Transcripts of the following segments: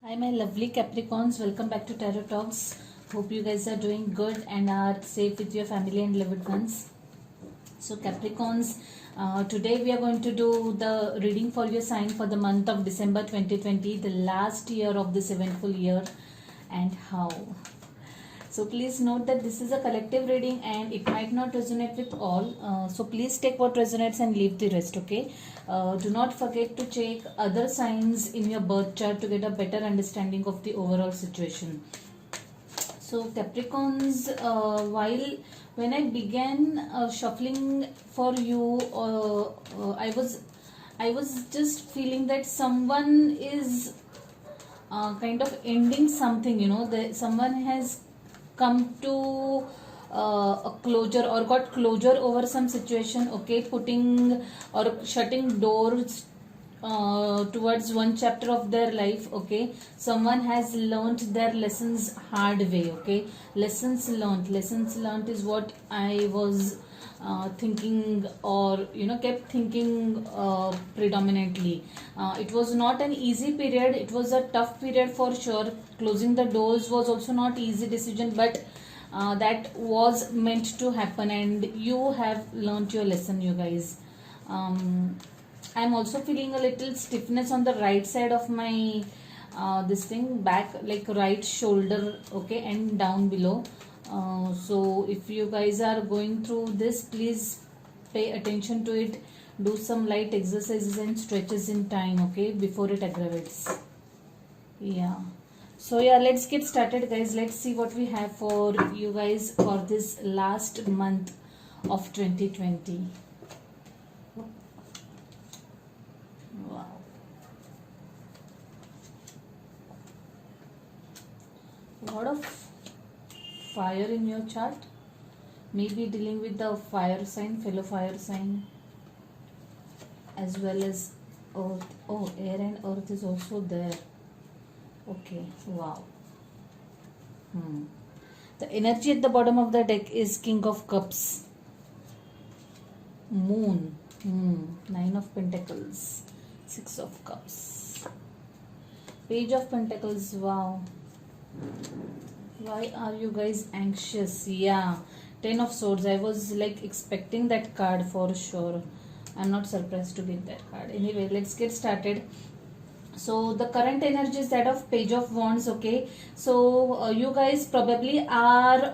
Hi, my lovely Capricorns. Welcome back to Tarot Talks. Hope you guys are doing good and are safe with your family and loved ones. So, Capricorns, today we are going to do the reading for your sign for the month of December 2020, the last year of this eventful year, and how. So please note that this is a collective reading and it might not resonate with all. So please take what resonates and leave the rest, okay? Do not forget to check other signs in your birth chart to get a better understanding of the overall situation. So Capricorns, when I began shuffling for you, I was just feeling that someone is kind of ending something. Someone has come to a closure or got closure over some situation, okay, putting or shutting doors towards one chapter of their life, okay. Someone has learned their lessons hard way, okay. Lessons learned is what I was thinking, or kept thinking predominantly. It was not an easy period, it was a tough period for sure. Closing the doors was also not easy decision, but that was meant to happen, and you have learned your lesson, you guys. I'm also feeling a little stiffness on the right side of my this thing, back, like right shoulder, okay, and down below. So if you guys are going through this, please pay attention to it. Do some light exercises and stretches in time, okay, before it aggravates. Yeah. So yeah, let's get started, guys. Let's see what we have for you guys for this last month of 2020. Wow. A lot of fire in your chart. Maybe dealing with the fire sign, fellow fire sign, as well as earth. Oh, air and earth is also there. Okay, wow. The energy at the bottom of the deck is King of Cups, Moon, Nine of Pentacles, Six of Cups, Page of Pentacles. Wow. Why are you guys anxious? Yeah, Ten of Swords. I was like expecting that card for sure. I'm not surprised to get that card. Anyway, let's get started. So the current energy is that of Page of Wands, okay. So you guys probably are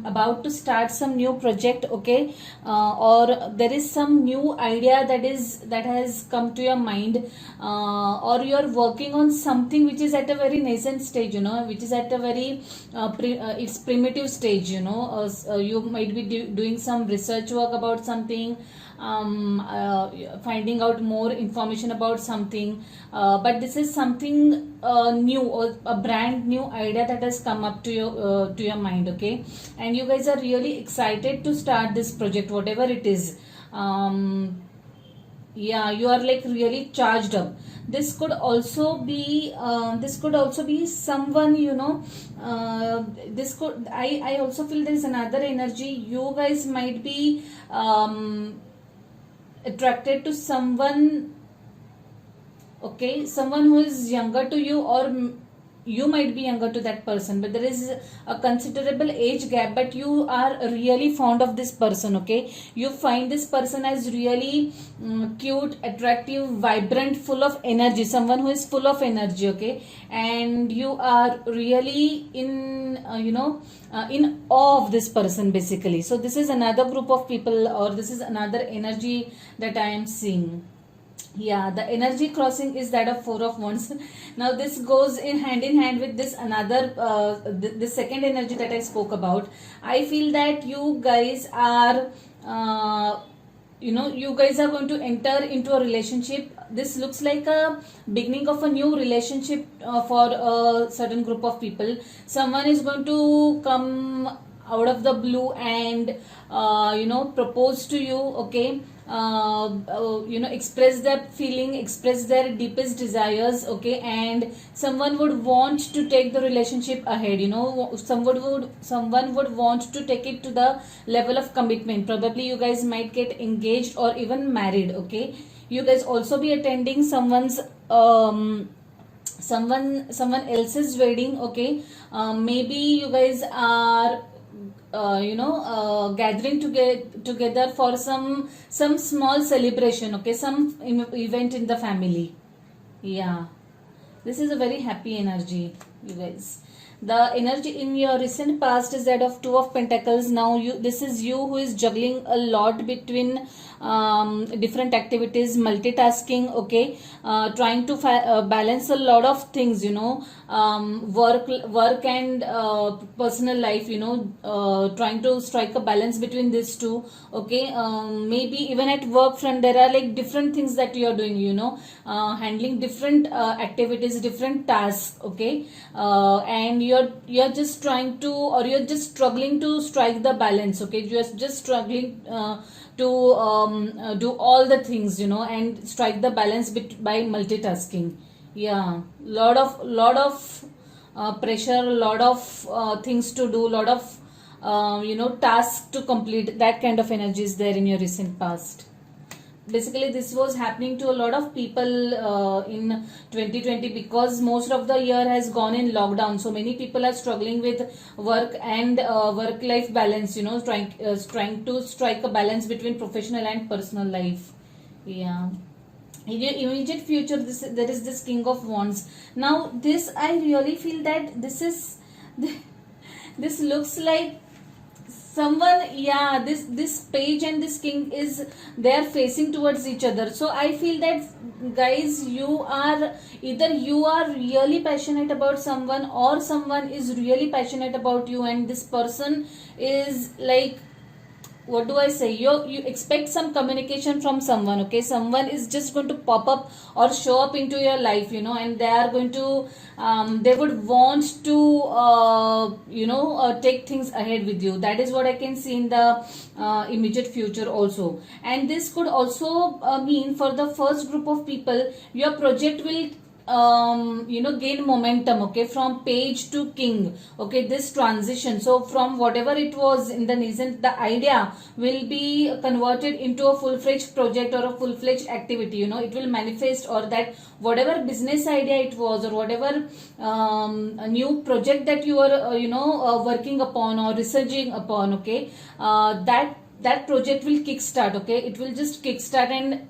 about to start some new project, okay, or there is some new idea that has come to your mind, or you are working on something which is at a very nascent stage, which is at a very it's primitive stage, you might be doing some research work about something, finding out more information about something, but this is something new, or a brand new idea that has come up to your mind, okay, and you guys are really excited to start this project, whatever it is. Yeah, you are like really charged up. This could also be someone, this could, I also feel there is another energy. You guys might be attracted to someone, okay, someone who is younger to you, or you might be younger to that person, but there is a considerable age gap, but you are really fond of this person, okay. You find this person as really cute, attractive, vibrant, full of energy, someone who is full of energy, okay, and you are really in awe of this person basically. So this is another group of people, or this is another energy that I am seeing. Yeah, the energy crossing is that of Four of Wands. Now this goes in hand with this another the second energy that I spoke about. I feel that you guys are you guys are going to enter into a relationship. This looks like a beginning of a new relationship for a certain group of people. Someone is going to come out of the blue and propose to you, okay, express their feeling, express their deepest desires, okay, and someone would want to take the relationship ahead, someone would want to take it to the level of commitment. Probably you guys might get engaged or even married, okay. You guys also be attending someone's someone else's wedding. Okay, maybe you guys are gathering together for some small celebration. Okay, some event in the family. Yeah, this is a very happy energy, you guys. The energy in your recent past is that of Two of Pentacles. Now this is you who is juggling a lot between different activities, multitasking. Okay, trying to balance a lot of things. Work and personal life. Trying to strike a balance between these two. Okay, maybe even at work front there are like different things that you are doing. Handling different activities, different tasks. Okay, and you're just trying to, or you're just struggling to strike the balance. Okay, you're just struggling to do all the things, and strike the balance by multitasking. Yeah, lot of pressure, lot of things to do, lot of tasks to complete. That kind of energy is there in your recent past. Basically this was happening to a lot of people in 2020, because most of the year has gone in lockdown. So many people are struggling with work and work life balance, trying to strike a balance between professional and personal life. Yeah, in your immediate future, there is this King of Wands. Now this, I really feel that this is this looks like someone. Yeah, this page and this king is, they are facing towards each other. So I feel that guys, either you are really passionate about someone, or someone is really passionate about you, and this person is like, what do I say, you expect some communication from someone. Okay, someone is just going to pop up or show up into your life, and they are going to they would want to take things ahead with you. That is what I can see in the immediate future also. And this could also mean for the first group of people, your project will gain momentum. Okay, from page to king. Okay, this transition, so from whatever it was in the nascent, the idea will be converted into a full-fledged project or a full-fledged activity. It will manifest, or that whatever business idea it was, or whatever a new project that you are working upon or researching upon. Okay, that project will kickstart. Okay, it will just kickstart and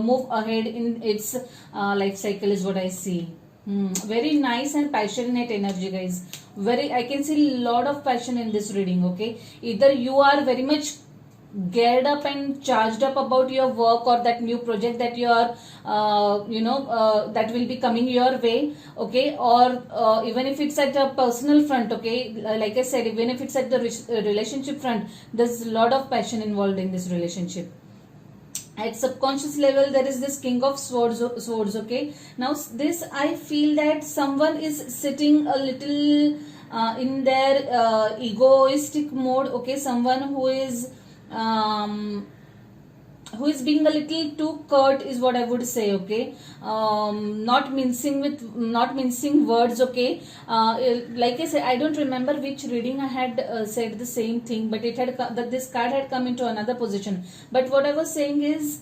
move ahead in its life cycle, is what I see. Very nice and passionate energy, guys. I can see a lot of passion in this reading. Okay, either you are very much geared up and charged up about your work, or that new project that you are that will be coming your way. Okay, or even if it's at a personal front. Okay, like I said, even if it's at the relationship front, there's a lot of passion involved in this relationship. At subconscious level, there is this King of Swords. Okay, now this, I feel that someone is sitting a little in their egoistic mode. Okay, someone who is being a little too curt, is what I would say. Okay, not mincing words. Okay, like I said, I don't remember which reading I had said the same thing, but that this card had come into another position. But what I was saying is,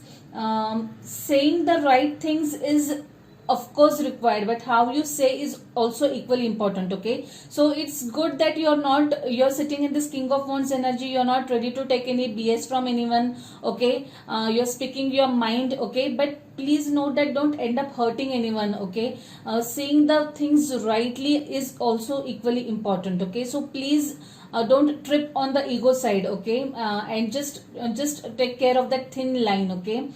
saying the right things is of course required, but how you say is also equally important. Okay, so it's good that you're sitting in this King of Wands energy. You're not ready to take any BS from anyone. Okay, you're speaking your mind. Okay, but please note that don't end up hurting anyone. Okay, saying the things rightly is also equally important. Okay, so please don't trip on the ego side. Okay, and just take care of that thin line. Okay,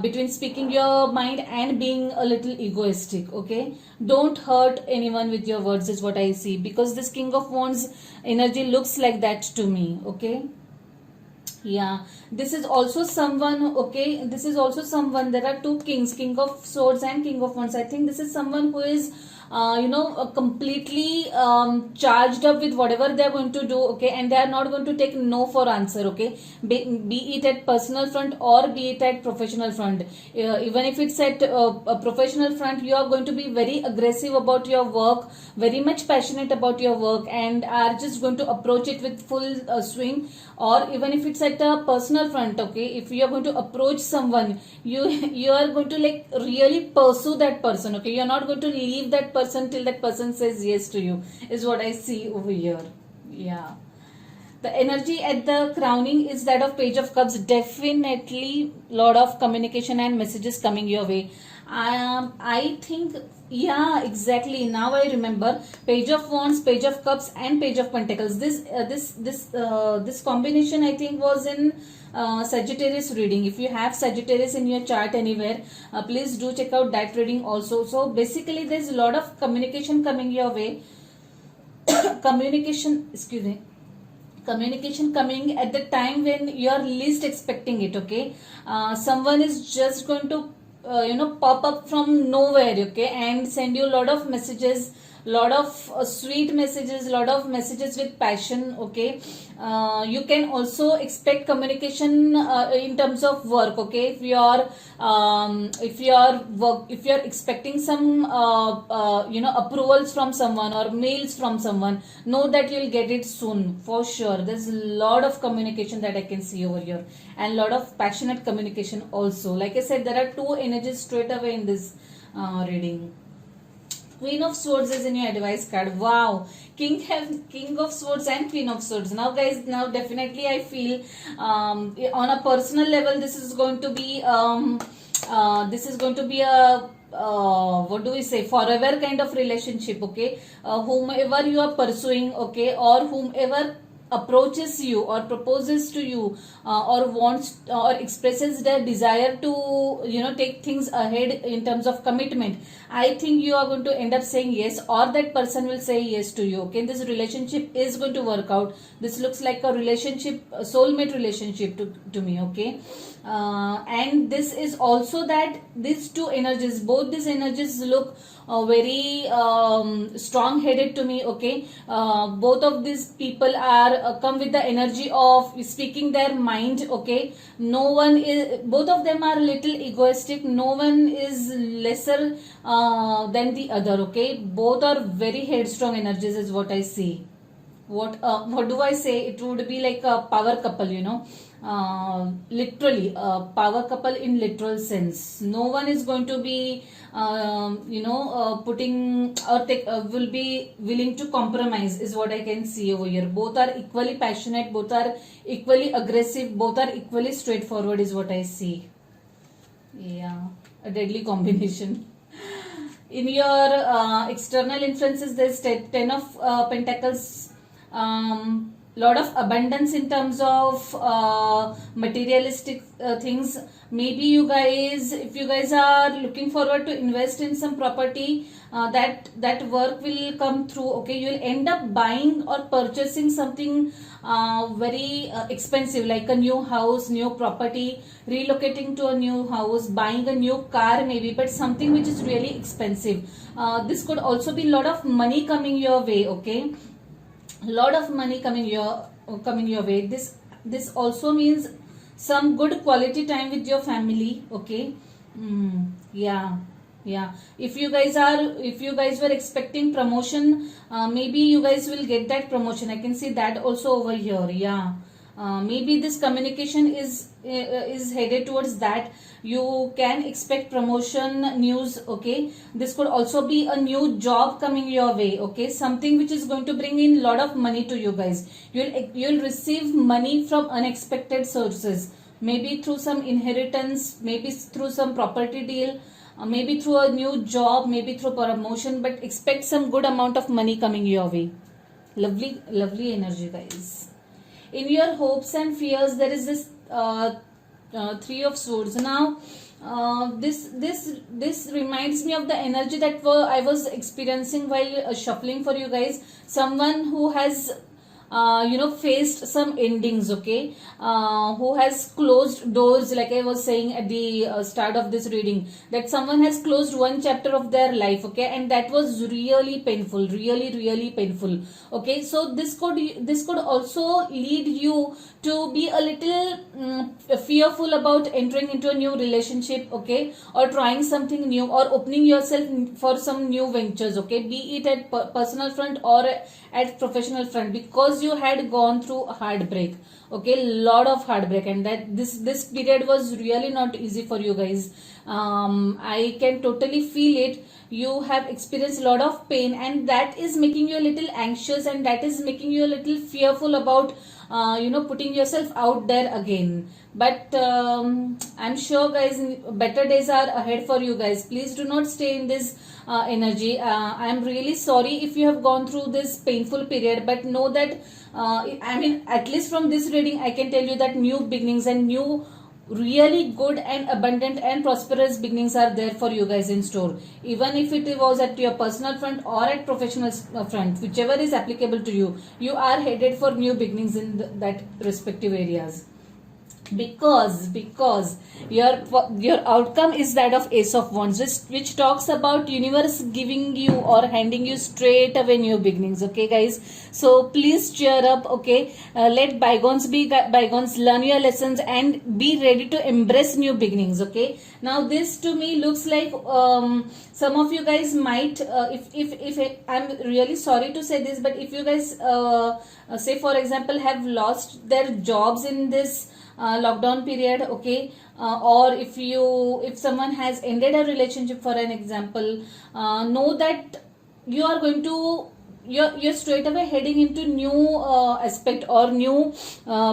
between speaking your mind and being a little egoistic. Okay, don't hurt anyone with your words, is what I see, because this King of Wands energy looks like that to me. Okay, yeah, this is also someone. Okay, this is also someone. There are two kings, King of Swords and King of Wands. I think this is someone who is completely charged up with whatever they are going to do. Okay, and they are not going to take no for answer. Okay, be it at personal front or be it at professional front. Even if it's at a professional front, you are going to be very aggressive about your work, very much passionate about your work, and are just going to approach it with full swing. Or even if it's at a personal front. Okay, if you are going to approach someone, you are going to like really pursue that person. Okay, you are not going to leave that person person till that person says yes to you, is what I see over here. Yeah. The energy at the crowning is that of Page of Cups. Definitely lot of communication and messages coming your way. I think, yeah, exactly. Now I remember Page of Wands, Page of Cups, and Page of Pentacles. This combination I think was in Sagittarius reading. If you have Sagittarius in your chart anywhere, please do check out that reading also. So basically, there's a lot of communication coming your way. Excuse me, communication coming at the time when you are least expecting it. Okay, someone is just going to pop up from nowhere, okay, and send you a lot of messages, lot of sweet messages, lot of messages with passion. Okay, you can also expect communication in terms of work. Okay, if you're expecting some approvals from someone or mails from someone, know that you'll get it soon for sure. There's a lot of communication that I can see over here, and lot of passionate communication also. Like I said, there are two energies straight away in this reading. Queen of Swords is in your advice card. Wow. King of Swords and Queen of Swords. Now guys, now definitely I feel on a personal level this is going to be a what do we say, forever kind of relationship. Okay, whomever you are pursuing, okay, or whomever approaches you or proposes to you or wants or expresses their desire to take things ahead in terms of commitment, I think you are going to end up saying yes, or that person will say yes to you. Okay, this relationship is going to work out. This looks like a relationship, a soulmate relationship to me. Okay, and this is also that these two energies, both these energies look very strong headed to me. Okay, both of these people are come with the energy of speaking their mind. Okay, no one is, both of them are little egoistic. No one is lesser than the other. Okay, both are very headstrong energies is what I see. What do I say? It would be like a power couple, literally a power couple in literal sense. No one is going to be putting or will be willing to compromise is what I can see over here. Both are equally passionate, both are equally aggressive, both are equally straightforward is what I see. Yeah, a deadly combination. In your external influences, there's 10 of Pentacles. Lot of abundance in terms of materialistic things. Maybe you guys, if you guys are looking forward to invest in some property, that work will come through. Okay, you will end up buying or purchasing something very expensive, like a new house, new property, relocating to a new house, buying a new car maybe, but something which is really expensive. This could also be a lot of money coming your way. Okay, lot of money coming your way. This also means some good quality time with your family. Okay, yeah. If you guys were expecting promotion, maybe you guys will get that promotion. I can see that also over here. Yeah, maybe this communication is headed towards that. You can expect promotion news. Okay, this could also be a new job coming your way. Okay, something which is going to bring in lot of money to you guys. You'll receive money from unexpected sources, maybe through some inheritance, maybe through some property deal, maybe through a new job, maybe through promotion, but expect some good amount of money coming your way. Lovely energy, guys. In your hopes and fears, there is this Three of Swords. Now this reminds me of the energy that I was experiencing while shuffling for you guys. Someone who has faced some endings. Okay, who has closed doors, like I was saying at the start of this reading, that someone has closed one chapter of their life. Okay, and that was really painful, really painful. Okay, so this could also lead you to be a little fearful about entering into a new relationship. Okay, or trying something new, or opening yourself for some new ventures. Okay, be it at personal front or at professional front, because you had gone through a heartbreak. Okay, lot of heartbreak, and that this period was really not easy for you guys. I can totally feel it. You have experienced a lot of pain, and that is making you a little anxious, and that is making you a little fearful about putting yourself out there again. But I'm sure, guys, better days are ahead for you guys. Please do not stay in this energy. I'm really sorry if you have gone through this painful period, but know that I mean, at least from this reading, I can tell you that new beginnings and new really good and abundant and prosperous beginnings are there for you guys in store. Even if it was at your personal front or at professional front, whichever is applicable to you, you are headed for new beginnings in that respective areas. Because your outcome is that of Ace of Wands, which talks about universe giving you or handing you straight away new beginnings. Okay, guys, so please cheer up. Okay, let bygones be bygones. Learn your lessons and be ready to embrace new beginnings. Okay, now this to me looks like some of you guys might if I'm really sorry to say this, but if you guys say for example have lost their jobs in this lockdown period, okay, or if someone has ended a relationship for an example, know that you are going to you're straight away heading into new aspect or new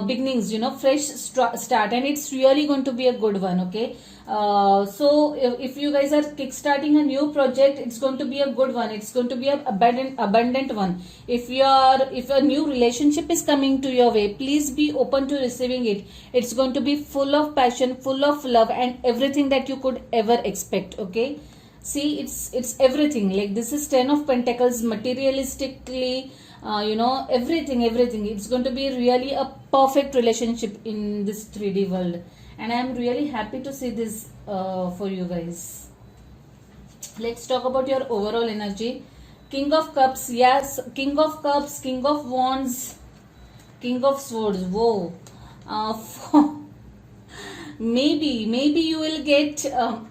beginnings, fresh start, and it's really going to be a good one. Okay, so if you guys are kickstarting a new project, it's going to be a good one. It's going to be an abundant one. If a new relationship is coming to your way, please be open to receiving it. It's going to be full of passion, full of love, and everything that you could ever expect. Okay, see, it's everything. Like, this is 10 of Pentacles materialistically, everything. It's going to be really a perfect relationship in this 3D world, and I'm really happy to see this for you guys. Let's talk about your overall energy. King of Cups, yes, King of Cups, King of Wands, King of Swords. Whoa. Maybe you will get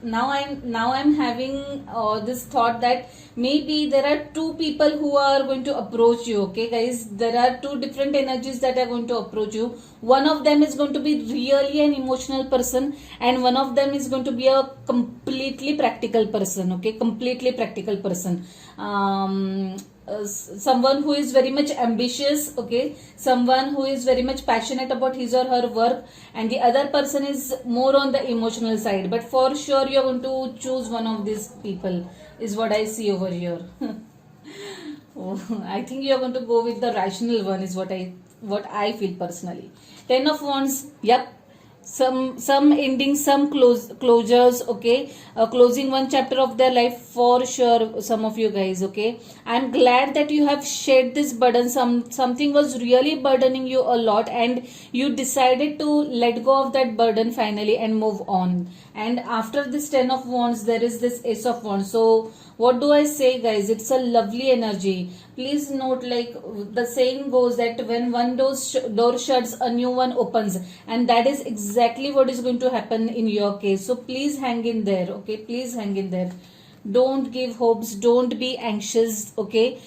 now I'm having this thought that maybe there are two people who are going to approach you. Okay, guys, there are two different energies that are going to approach you. One of them is going to be really an emotional person, and one of them is going to be a completely practical person. Okay, completely practical person. Someone who is very much ambitious. Okay, someone who is very much passionate about his or her work, and the other person is more on the emotional side. But for sure you're going to choose one of these people, is what I see over here. I think you're going to go with the rational one, is what I feel personally. 10 of Wands. Yep, some endings, some closures. Okay, closing one chapter of their life for sure, some of you guys. Okay, I'm glad that you have shed this burden. Something was really burdening you a lot, and you decided to let go of that burden finally and move on. And after this 10 of Wands, there is this Ace of Wands. So what do I say, guys? It's a lovely energy. Please note, like the saying goes, that when one door shuts, a new one opens, and that is exactly what is going to happen in your case. So please hang in there. Okay, please hang in there. Don't give hopes, don't be anxious. Okay,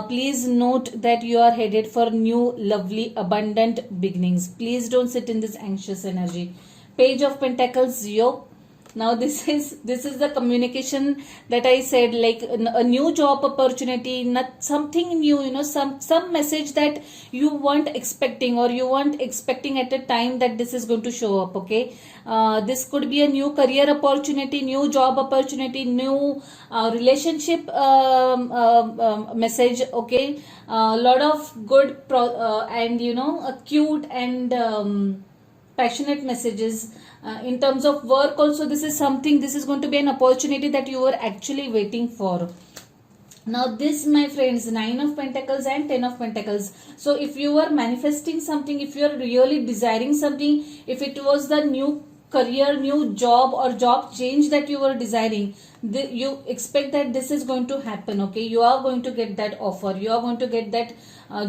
please note that you are headed for new, lovely, abundant beginnings. Please don't sit in this anxious energy. Page of Pentacles. Yo, now this is the communication that I said, like a new job opportunity, not something new, some message that you weren't expecting, or you weren't expecting at a time that this is going to show up. Okay, this could be a new career opportunity, new job opportunity, new relationship message. Okay, a lot of good and cute and passionate messages. In terms of work also, this is going to be an opportunity that you were actually waiting for. Now this, my friends, 9 of Pentacles and 10 of Pentacles. So if you were manifesting something, if you are really desiring something, if it was the new career, new job or job change that you were desiring, you expect that this is going to happen. Okay, you are going to get that offer, you are going to get that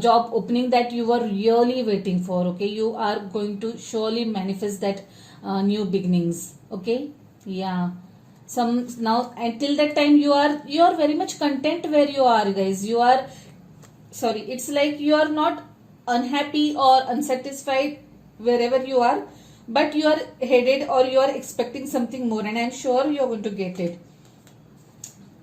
job opening that you were really waiting for. Okay, you are going to surely manifest that new beginnings. Okay, yeah. Now until that time you are very much content where you are, guys. It's like you are not unhappy or unsatisfied wherever you are, but you are headed or you are expecting something more, and I'm sure you are going to get it.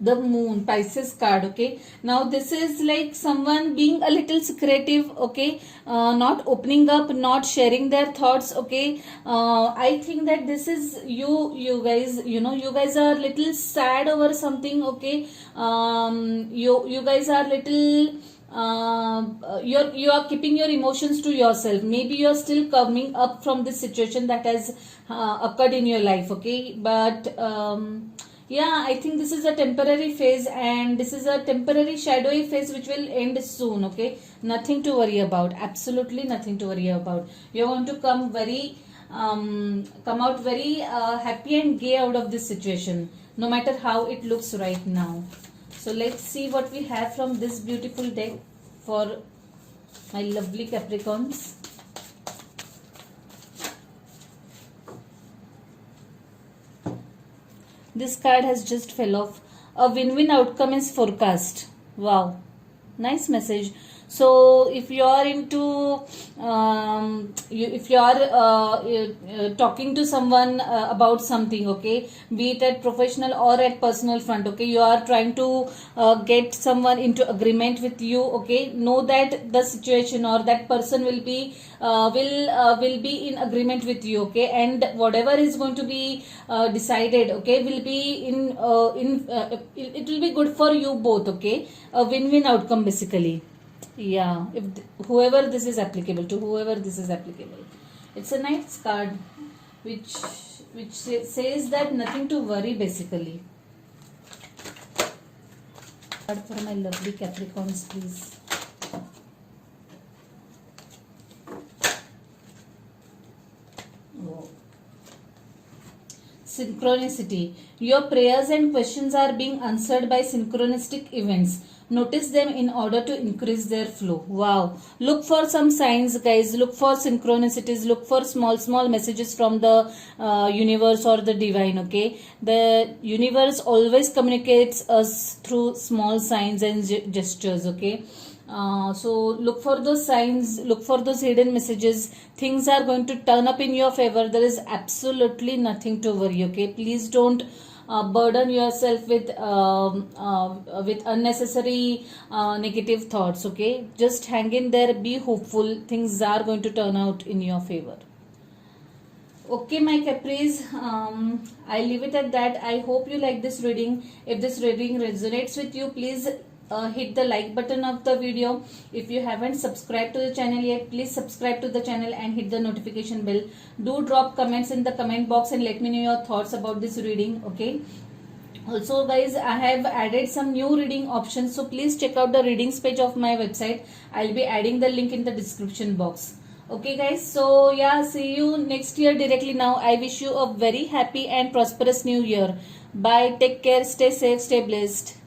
The moon, Pisces card. Okay, now this is like someone being a little secretive. Okay, not opening up, not sharing their thoughts. Okay, I think that this is you guys, you guys are little sad over something. Okay, you guys are little, you are keeping your emotions to yourself. Maybe you are still coming up from this situation that has occurred in your life. Okay, but yeah, I think this is a temporary phase, and this is a temporary shadowy phase which will end soon. Okay, nothing to worry about, absolutely nothing to worry about. You're going to come out very happy and gay out of this situation, no matter how it looks right now. So let's see what we have from this beautiful deck for my lovely Capricorns. This card has just fell off. A win-win outcome is forecast. Wow, nice message. So if you are into, if you are talking to someone about something, okay, be it at professional or at personal front, okay, you are trying to get someone into agreement with you, okay, know that the situation or that person will be in agreement with you, okay, and whatever is going to be decided, okay, will be it will be good for you both, okay, a win-win outcome basically. Yeah, if whoever this is applicable to, it's a nice card which says that nothing to worry basically. Card for my lovely Capricorns, please. Oh. Synchronicity. Your prayers and questions are being answered by synchronistic events. Notice them in order to increase their flow. Wow. Look for some signs, guys. Look for synchronicities. Look for small messages from the universe or the divine, okay? The universe always communicates us through small signs and gestures, okay? So look for those signs, look for those hidden messages. Things are going to turn up in your favor. There is absolutely nothing to worry, okay? Please don't burden yourself with unnecessary negative thoughts, okay? Just hang in there, be hopeful. Things are going to turn out in your favor. Okay, my Capris, I leave it at that. I hope you like this reading. If this reading resonates with you, please hit the like button of the video. If you haven't subscribed to the channel yet, please subscribe to the channel and hit the notification bell. Do drop comments in the comment box and let me know your thoughts about this reading, okay? Also guys, I have added some new reading options, so please check out the readings page of my website. I'll be adding the link in the description box. Okay guys, so yeah, see you next year directly. Now I wish you a very happy and prosperous new year. Bye, take care, stay safe, stay blessed.